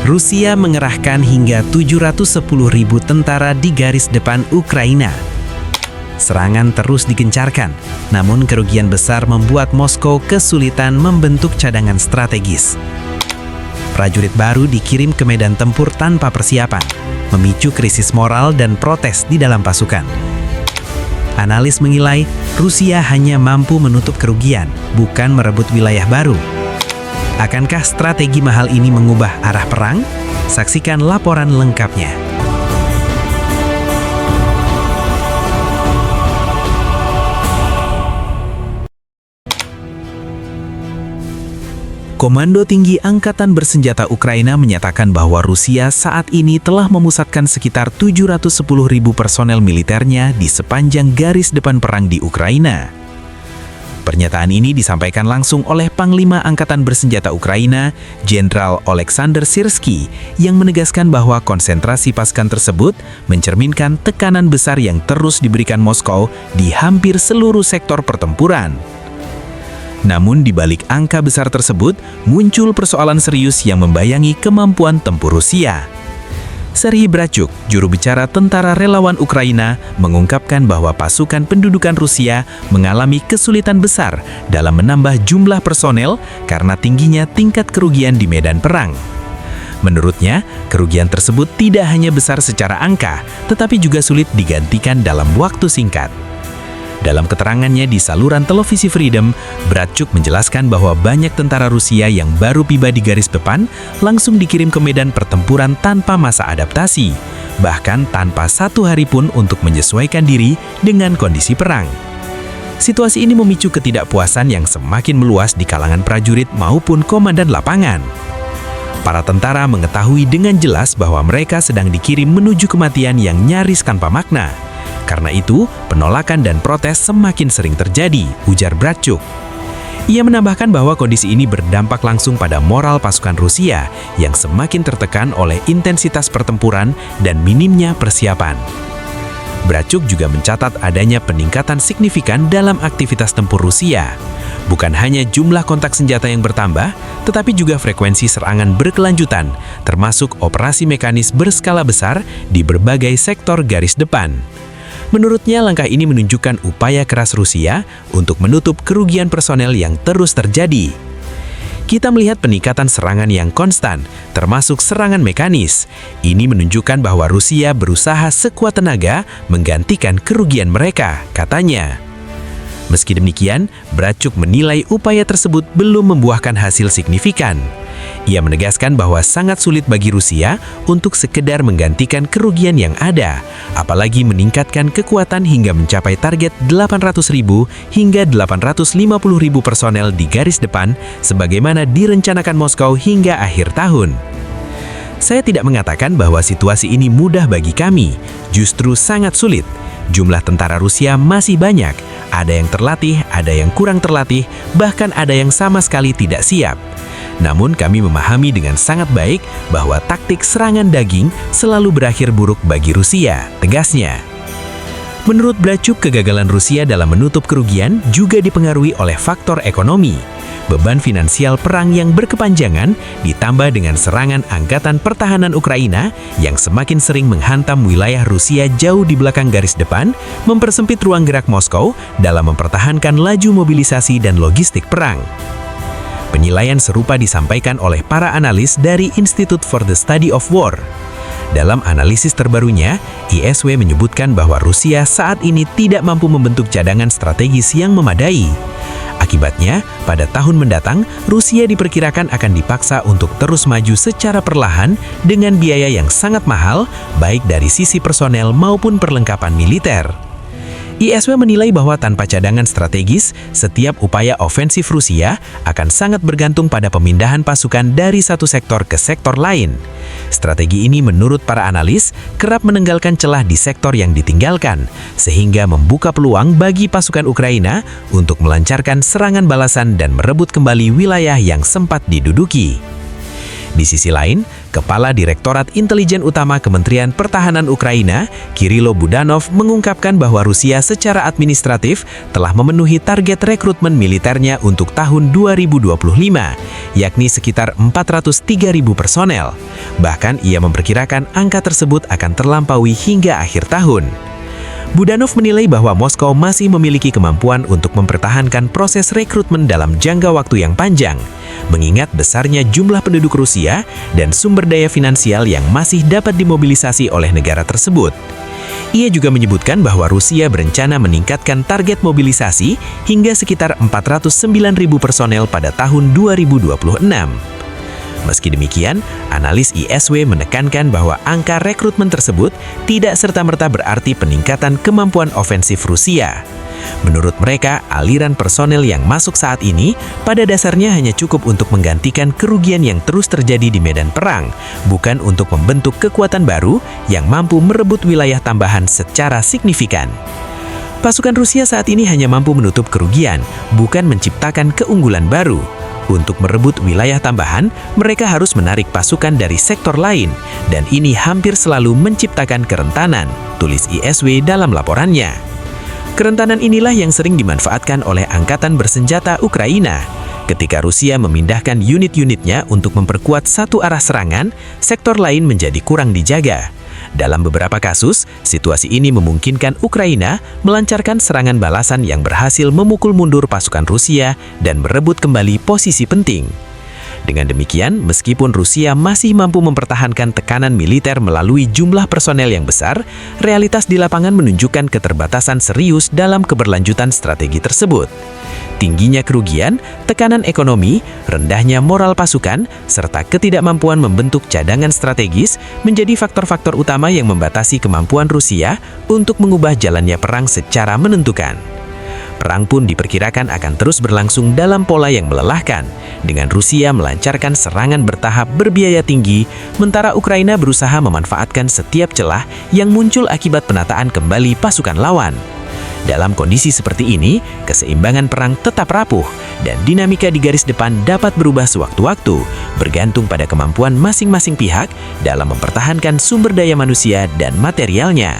Rusia mengerahkan hingga 710.000 tentara di garis depan Ukraina. Serangan terus digencarkan, namun kerugian besar membuat Moskow kesulitan membentuk cadangan strategis. Prajurit baru dikirim ke medan tempur tanpa persiapan, memicu krisis moral dan protes di dalam pasukan. Analis menilai Rusia hanya mampu menutup kerugian, bukan merebut wilayah baru. Akankah strategi mahal ini mengubah arah perang? Saksikan laporan lengkapnya. Komando Tinggi Angkatan Bersenjata Ukraina menyatakan bahwa Rusia saat ini telah memusatkan sekitar 710.000 personel militernya di sepanjang garis depan perang di Ukraina. Pernyataan ini disampaikan langsung oleh Panglima Angkatan Bersenjata Ukraina, Jenderal Oleksandr Syrskyi, yang menegaskan bahwa konsentrasi pasukan tersebut mencerminkan tekanan besar yang terus diberikan Moskow di hampir seluruh sektor pertempuran. Namun di balik angka besar tersebut, muncul persoalan serius yang membayangi kemampuan tempur Rusia. Serhiy Brachuk, juru bicara Tentara Relawan Ukraina, mengungkapkan bahwa pasukan pendudukan Rusia mengalami kesulitan besar dalam menambah jumlah personel karena tingginya tingkat kerugian di medan perang. Menurutnya, kerugian tersebut tidak hanya besar secara angka, tetapi juga sulit digantikan dalam waktu singkat. Dalam keterangannya di saluran televisi Freedom, Brachuk menjelaskan bahwa banyak tentara Rusia yang baru tiba di garis depan langsung dikirim ke medan pertempuran tanpa masa adaptasi, bahkan tanpa satu hari pun untuk menyesuaikan diri dengan kondisi perang. Situasi ini memicu ketidakpuasan yang semakin meluas di kalangan prajurit maupun komandan lapangan. Para tentara mengetahui dengan jelas bahwa mereka sedang dikirim menuju kematian yang nyaris tanpa makna. Karena itu, penolakan dan protes semakin sering terjadi, ujar Brachuk. Ia menambahkan bahwa kondisi ini berdampak langsung pada moral pasukan Rusia yang semakin tertekan oleh intensitas pertempuran dan minimnya persiapan. Brachuk juga mencatat adanya peningkatan signifikan dalam aktivitas tempur Rusia. Bukan hanya jumlah kontak senjata yang bertambah, tetapi juga frekuensi serangan berkelanjutan, termasuk operasi mekanis berskala besar di berbagai sektor garis depan. Menurutnya, langkah ini menunjukkan upaya keras Rusia untuk menutup kerugian personel yang terus terjadi. Kita melihat peningkatan serangan yang konstan, termasuk serangan mekanis. Ini menunjukkan bahwa Rusia berusaha sekuat tenaga menggantikan kerugian mereka, katanya. Meski demikian, Brachuk menilai upaya tersebut belum membuahkan hasil signifikan. Ia menegaskan bahwa sangat sulit bagi Rusia untuk sekedar menggantikan kerugian yang ada, apalagi meningkatkan kekuatan hingga mencapai target 800.000 hingga 850.000 personel di garis depan, sebagaimana direncanakan Moskow hingga akhir tahun. Saya tidak mengatakan bahwa situasi ini mudah bagi kami, justru sangat sulit. Jumlah tentara Rusia masih banyak, ada yang terlatih, ada yang kurang terlatih, bahkan ada yang sama sekali tidak siap. Namun kami memahami dengan sangat baik bahwa taktik serangan daging selalu berakhir buruk bagi Rusia, tegasnya. Menurut Brachuk, kegagalan Rusia dalam menutup kerugian juga dipengaruhi oleh faktor ekonomi. Beban finansial perang yang berkepanjangan ditambah dengan serangan Angkatan Pertahanan Ukraina yang semakin sering menghantam wilayah Rusia jauh di belakang garis depan, mempersempit ruang gerak Moskow dalam mempertahankan laju mobilisasi dan logistik perang. Penilaian serupa disampaikan oleh para analis dari Institute for the Study of War. Dalam analisis terbarunya, ISW menyebutkan bahwa Rusia saat ini tidak mampu membentuk cadangan strategis yang memadai. Akibatnya, pada tahun mendatang, Rusia diperkirakan akan dipaksa untuk terus maju secara perlahan dengan biaya yang sangat mahal, baik dari sisi personel maupun perlengkapan militer. ISW menilai bahwa tanpa cadangan strategis, setiap upaya ofensif Rusia akan sangat bergantung pada pemindahan pasukan dari satu sektor ke sektor lain. Strategi ini menurut para analis kerap meninggalkan celah di sektor yang ditinggalkan, sehingga membuka peluang bagi pasukan Ukraina untuk melancarkan serangan balasan dan merebut kembali wilayah yang sempat diduduki. Di sisi lain, Kepala Direktorat Intelijen Utama Kementerian Pertahanan Ukraina, Kirilo Budanov, mengungkapkan bahwa Rusia secara administratif telah memenuhi target rekrutmen militernya untuk tahun 2025, yakni sekitar 403.000 personel. Bahkan ia memperkirakan angka tersebut akan terlampaui hingga akhir tahun. Budanov menilai bahwa Moskow masih memiliki kemampuan untuk mempertahankan proses rekrutmen dalam jangka waktu yang panjang, mengingat besarnya jumlah penduduk Rusia dan sumber daya finansial yang masih dapat dimobilisasi oleh negara tersebut. Ia juga menyebutkan bahwa Rusia berencana meningkatkan target mobilisasi hingga sekitar 409.000 personel pada tahun 2026. Meski demikian, analis ISW menekankan bahwa angka rekrutmen tersebut tidak serta-merta berarti peningkatan kemampuan ofensif Rusia. Menurut mereka, aliran personel yang masuk saat ini pada dasarnya hanya cukup untuk menggantikan kerugian yang terus terjadi di medan perang, bukan untuk membentuk kekuatan baru yang mampu merebut wilayah tambahan secara signifikan. Pasukan Rusia saat ini hanya mampu menutup kerugian, bukan menciptakan keunggulan baru. Untuk merebut wilayah tambahan, mereka harus menarik pasukan dari sektor lain, dan ini hampir selalu menciptakan kerentanan, tulis ISW dalam laporannya. Kerentanan inilah yang sering dimanfaatkan oleh Angkatan Bersenjata Ukraina. Ketika Rusia memindahkan unit-unitnya untuk memperkuat satu arah serangan, sektor lain menjadi kurang dijaga. Dalam beberapa kasus, situasi ini memungkinkan Ukraina melancarkan serangan balasan yang berhasil memukul mundur pasukan Rusia dan merebut kembali posisi penting. Dengan demikian, meskipun Rusia masih mampu mempertahankan tekanan militer melalui jumlah personel yang besar, realitas di lapangan menunjukkan keterbatasan serius dalam keberlanjutan strategi tersebut. Tingginya kerugian, tekanan ekonomi, rendahnya moral pasukan, serta ketidakmampuan membentuk cadangan strategis menjadi faktor-faktor utama yang membatasi kemampuan Rusia untuk mengubah jalannya perang secara menentukan. Perang pun diperkirakan akan terus berlangsung dalam pola yang melelahkan, dengan Rusia melancarkan serangan bertahap berbiaya tinggi, sementara Ukraina berusaha memanfaatkan setiap celah yang muncul akibat penataan kembali pasukan lawan. Dalam kondisi seperti ini, keseimbangan perang tetap rapuh, dan dinamika di garis depan dapat berubah sewaktu-waktu, bergantung pada kemampuan masing-masing pihak dalam mempertahankan sumber daya manusia dan materialnya.